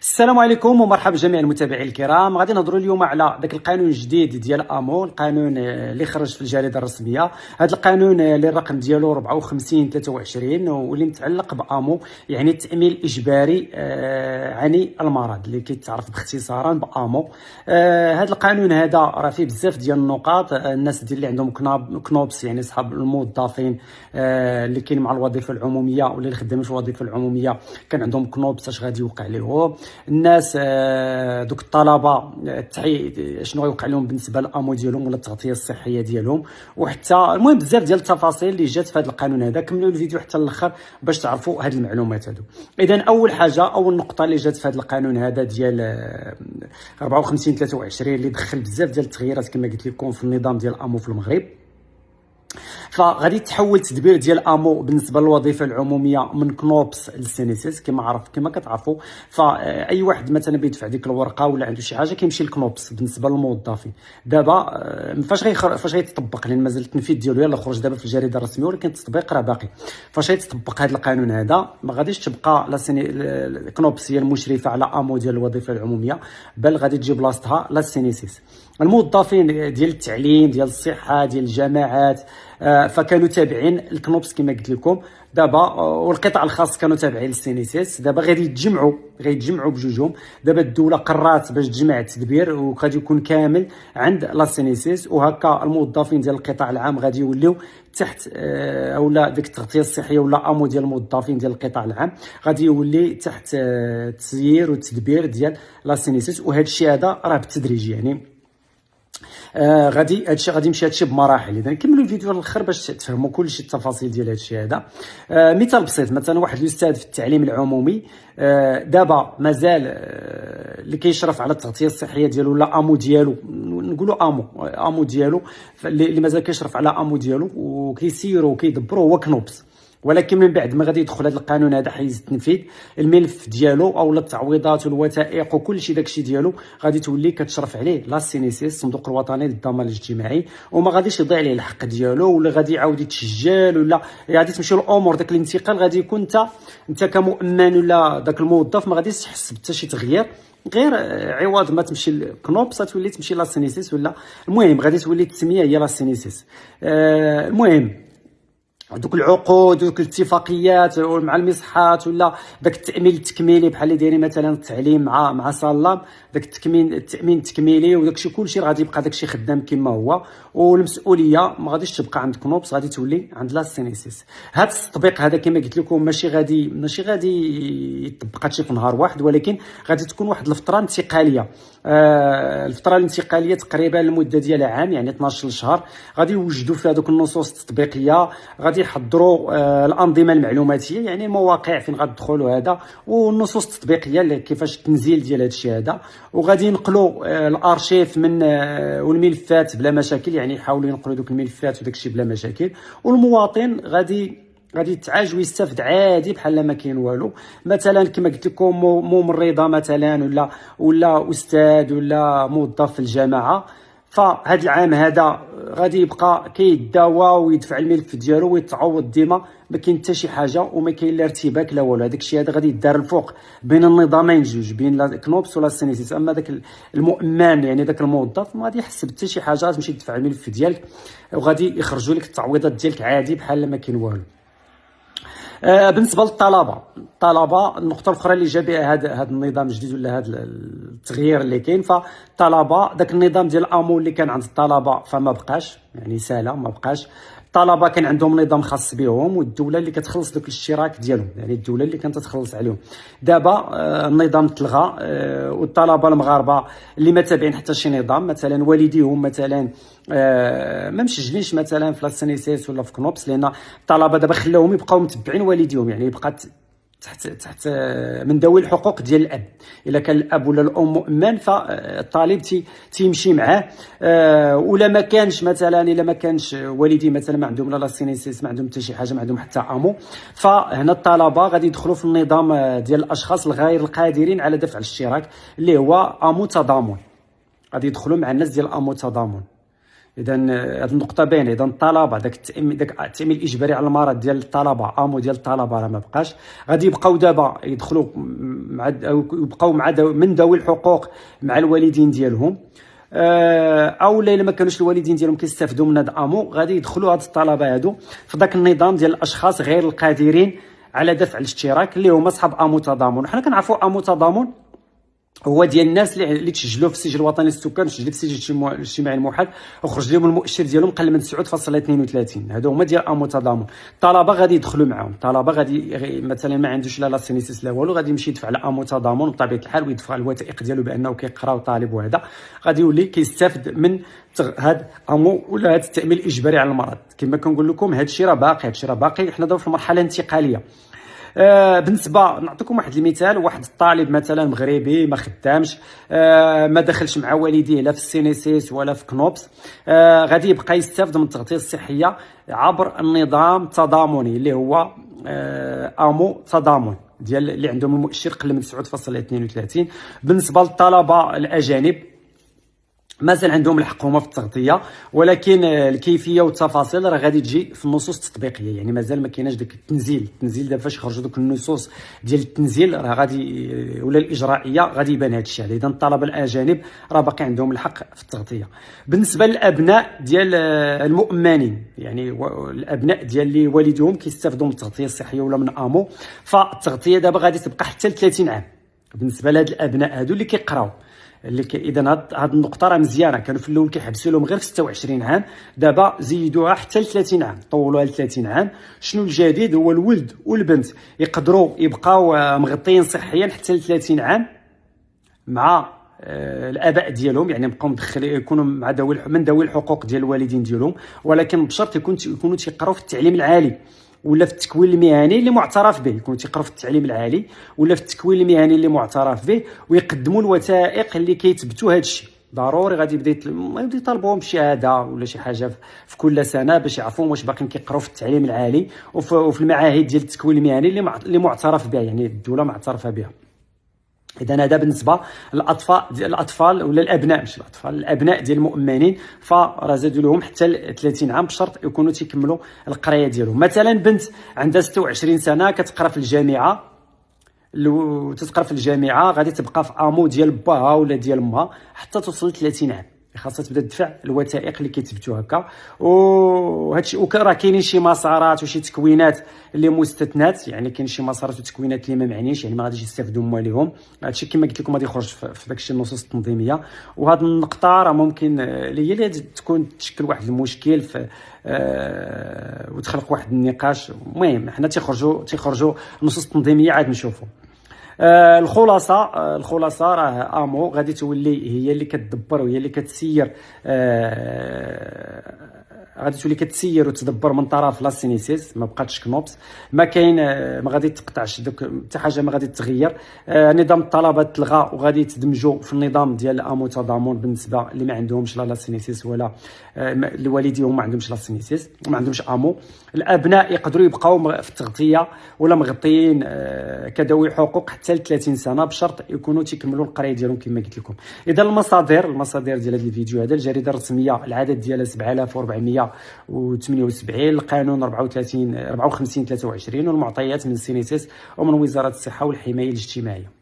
السلام عليكم ومرحبا جميع المتابعين الكرام. غادي نهضروا اليوم على داك القانون الجديد ديال امو، القانون اللي خرج في الجريده الرسميه. هذا القانون اللي الرقم ديالو 54/23 واللي متعلق بامو، يعني التامين الاجباري عن المرض اللي كيتعرف باختصارا بامو. هذا القانون هذا راه فيه بزاف ديال النقاط. الناس اللي عندهم كنوبس، يعني اصحاب الموظفين اللي كاين مع الوظيفه العموميه ولا اللي خدامين في الوظيفه العموميه كان عندهم كنوبس، اش غادي يوقع لهم. الناس دوك الطلبه شنو غيوقع لهم بالنسبه للامو ديالهم ولا التغطيه الصحيه ديالهم، وحتى المهم بزاف ديال التفاصيل اللي جات في هذا القانون هذا. كملوا الفيديو حتى الاخر باش تعرفوا هذه المعلومات هذو. اذا اول حاجه، اول نقطه اللي جات في هذا القانون هذا ديال 54/23 اللي دخل بزاف ديال التغييرات كما قلت لكم في النظام ديال امو في المغرب. فغادي تحول تدبير ديال امو بالنسبه للوظيفه العموميه من كنوبس للسينيسيس كما كتعرفوا. فاي واحد مثلا بيدفع ديك الورقه ولا عنده شي حاجه كيمشي للكنوبس بالنسبه للموظفين. دابا فاش غيتطبق، لان مازال التنفيذ ديالو يلاه خرج دابا في الجريده الرسميه، ولكن التطبيق راه باقي. فاش غيتطبق هذا القانون هذا ما غاديش تبقى الكنوبس هي المشرفه على امو ديال الوظيفه العموميه، بل غادي تجي بلاصتها لا السينيسيس. الموظفين ديال التعليم، ديال الصحه، ديال الجامعات فكانوا تابعين الكنوبس كما قلت لكم دابا، والقطاع الخاص كانوا تابعين للسينيسيس. دابا غادي يتجمعوا بجوجهم. دابا الدوله قررت باش تجمع التدبير وغادي يكون كامل عند لا سينيسيس، وهكا الموظفين ديال القطاع العام غادي يوليو تحت اولا ديك التغطيه الصحيه ولا امو ديال الموظفين ديال القطاع العام غادي يولي تحت التسيير والتدبير ديال لا سينيسيس. وهذا الشيء هذا راه بالتدريج، يعني غادي يمشي هادشي بمراحل. اذا كملوا الفيديو للاخر باش تفهموا كلشي التفاصيل ديال هادشي هذا. مثال بسيط، مثلا واحد الاستاذ في التعليم العمومي دابا مازال اللي كيشرف على التغطيه الصحيه ديالو ولا امو ديالو، نقولوا امو ديالو اللي مازال كيشرف على امو ديالو وكيسيروا وكيدبروا هو كنوبس. ولكن من بعد ما غادي يدخل هذا القانون هذا حيز التنفيذ، الملف ديالو او التعويضات والوثائق وكل شيء داكشي ديالو غادي تولي كتشرف عليه لا سينيسيس، الصندوق الوطني للضمان الاجتماعي، وما غاديش يضيع عليه الحق ديالو ولا غادي يعاود يتسجل ولا غادي تمشي الامور. داك الانتقال غادي يكون انت كمؤمن ولا داك الموظف ما غاديش تحس حتى شي تغيير، غير عوض ما تمشي للكنوبس تولي تمشي لا سينيسيس ولا المهم غادي تولي التسميه هي لا سينيسيس. المهم دوك العقود ودوك الاتفاقيات مع المصحات ولا داك التامين التكميلي بحال اللي دايرين مثلا التعليم مع سلام، داك التامين التكميلي وداكشي كلشي غادي يبقى داكشي خدام كما هو، والمسؤوليه ما غاديش تبقى عند كنوبس، غادي تولي عند لا سينيسيس. هذا التطبيق هذا كما قلت لكم ماشي غادي يطبق هادشي في نهار واحد، ولكن غادي تكون واحد الفتره انتقاليه. الفتره الانتقاليه تقريبا المده ديالها عام، يعني 12 شهر. غادي يوجدوا فيها دوك النصوص التطبيقيه، غادي يحضروا الانظمه المعلوماتيه، يعني مواقع فين غتدخلوا هذا، والنصوص التطبيقيه اللي كيفاش التنزيل ديال هذا الشيء هذا. وغادي ينقلوا الارشيف من والملفات بلا مشاكل، يعني يحاولوا ينقلوا دوك الملفات وداك الشيء بلا مشاكل. والمواطن غادي يتعالج ويستافد عادي بحال ما كاين والو. مثلا كما قلت لكم ممرضه مثلا ولا استاذ ولا موظف في الجامعه، فهاد العام هذا غادي يبقى كيداوى ويدفع الملف ديالو ويتعوض ديما، ما كاين حتى شي حاجه وما كاين لا ارتباك لا والو. هذاك الشيء هذا غادي يدار الفوق بين النظامين جوج، بين لا كنوبس ولا سينيسيس. اما داك المؤمن يعني داك الموظف ما غادي يحس حتى شي حاجه، تمشي تدفع الملف ديالك وغادي يخرجوا لك التعويضات ديالك عادي بحال ما كاين والو. بالنسبه للطلبه، النقطه الاخرى اللي جا بها هذا النظام الجديد ولا هذا التغيير اللي كاين، فالطلبه داك النظام ديال الامو اللي كان عند الطلبه فما بقاش، يعني سالا ما بقاش. الطلبه كان عندهم نظام خاص بهم والدوله اللي كتخلص داك الاشتراك ديالهم، يعني الدوله اللي كانت تخلص عليهم. دابا النظام تلغى، والطلبه المغاربه اللي ما تابعين حتى شي نظام، مثلا والديهم مثلا ما مسجلينش مثلا في لاسينيسيس ولا في كنوبس، لان الطلبه دابا خلاوهم يبقاو متبعين والديهم، يعني يبقى تحت من ذوي الحقوق ديال الاب. الا كان الاب ولا الام مؤمن فالطالب تيمشي معاه، ولا ما كانش مثلا الا ما كانش والدي مثلا ما عندهم لا سينيسيس، ما عندهم حتى شي حاجه، ما عندهم حتى امو، فهنا الطلبه غادي يدخلوا في النظام ديال الاشخاص الغير القادرين على دفع الاشتراك اللي هو امو تضامن. غادي يدخلوا مع الناس ديال امو تضامن. اذا هذه النقطه باينه. اذا الطلبه داك التامين الاجباري على المرض ديال الطلبه، امو ديال الطلبه راه ما بقاش. غادي يبقاو دابا يدخلوا أو يبقاو من ذوي الحقوق مع الوالدين ديالهم، او الا ما كانوش الوالدين ديالهم كيستافدوا من هذا امو، غادي يدخلوا هاد الطلبه هادو في ذاك النظام ديال الاشخاص غير القادرين على دفع الاشتراك اللي هما اصحاب امو تضامن. حنا كنعرفوا امو تضامن هو ديال الناس اللي تسجلوا في السجل الوطني للسكان، تسجلوا في السجل الاجتماعي الموحد، وخرج لهم المؤشر ديالهم قل من 9.32. هادو هما ديال امو تضامن. الطلبه غادي يدخلوا معاهم، الطلبه غادي مثلا ما عندوش لا سينيسيس لا والو، غادي يمشي يدفع على امو تضامن بطبيعه الحال، ويدفع الوثائق ديالو بانه كيقرا وطالب، وهذا غادي يولي كيستافد من هاد امو ولا هاد التامين الاجباري على المرض. كما كنقول لكم هاد الشيء راه باقي، حنا دابا في مرحله انتقاليه. بالنسبه نعطيكم واحد المثال، واحد الطالب مثلا مغربي ما خدامش، ما دخلش مع والديه لا في السينيسيس ولا في كنوبس، غادي يبقى يستافد من التغطيه الصحيه عبر النظام التضامني اللي هو امو تضامن ديال اللي عندهم المؤشر قل من 9.32. بالنسبه للطلبه الاجانب مازال عندهم الحق هما في التغطيه، ولكن الكيفيه والتفاصيل راه غادي تجي في النصوص التطبيقيه. يعني مازال ما كايناش داك التنزيل دابا فاش خرجوا دوك النصوص ديال التنزيل راه غادي ولا الاجرائيه غادي يبان هذا الشيء. اذا الطلبه الاجانب راه باقي عندهم الحق في التغطيه. بالنسبه للابناء ديال المؤمنين، يعني الابناء ديال اللي والدهم كيستافدوا من التغطيه الصحيه ولا من امو، فالتغطيه دابا غادي تبقى حتى ل 30 عام بالنسبه لهاد الابناء هادو اللي كيقراو. اذا هاد النقطه راه مزيانه. كانوا في الاول كيحبسوا لهم غير في 26 عام، دابا زيدوها حتى ل 30 عام، طولوها ل 30 عام. شنو الجديد؟ هو الولد والبنت يقدروا يبقاو مغطيين صحيا حتى ل 30 عام مع الاباء ديالهم، يعني يبقاو مدخلين يكونوا مع من ذوي الحقوق ديال الوالدين ديالهم، ولكن بشرط يكونوا تيقراو في التعليم العالي ولا في التكوين المهني اللي معترف به، يكونوا تيقراو في التعليم العالي ولا في التكوين المهني اللي معترف به، ويقدموا الوثائق اللي كيثبتوا هذا الشيء. ضروري غادي يبدا يطالبوهم بشهاده ولا شي حاجه في كل سنه باش يعرفوا واش باقيين كيقراو في التعليم العالي وفي المعاهد ديال التكوين المهني اللي معترف بها، يعني الدوله معترفه بها. اذا هذا بالنسبه للاطفال ولا الابناء، مش الاطفال، الابناء ديال المؤمنين، فراه زادوا لهم حتى ل 30 عام بشرط يكونوا تيكملوا القرايه ديالهم. مثلا بنت عندها 26 سنه كتقرا في الجامعه، غادي تبقى في امو ديال باها ولا ديال امها حتى توصل ل 30 عام، خاصها تبدا تدفع الوثائق اللي كيثبتوا هكا. وهادشي راه كاينين شي مسارات وشي تكوينات اللي مستثنات، يعني كاين شي مسارات وتكوينات اللي ما معنيش، يعني ما غاديش يستافدوا هما ليهم. هادشي كما قلت لكم غادي يخرج في داكشي النصوص التنظيميه. وهاد النقطه راه ممكن اللي تكون تشكل واحد المشكل في وتخلق واحد النقاش. المهم حنا تيخرجوا النصوص التنظيميه عاد نشوفوا. الخلاصه راه امو غادي تولي هي اللي كتدبر وهي اللي كتسير، غادي تولي كتسير وتدبر من طرف لا سينيسيس، ما بقاتش كنوبس، ما كاين ما غادي تقطعش حتى حاجه، ما غادي تغير. نظام الطلبه تلغى وغادي يتدمجوا في النظام ديال امو تضامن بالنسبه اللي ما عندهمش لا سينيسيس ولا اللي والديهم ما عندهمش لا سينيسيس وما عندهمش امو. الابناء يقدروا يبقاو في التغطيه ولا مغطيين كذوي حقوق حتى ل 30 سنه بشرط يكونوا تيكملوا القرايه ديالهم كما قلت لكم. اذا المصادر ديال هذا الفيديو هذا: الجريده الرسميه العدد ديالها 7478، القانون 54 23، والمعطيات من السينيسيس ومن وزاره الصحه والحمايه الاجتماعيه.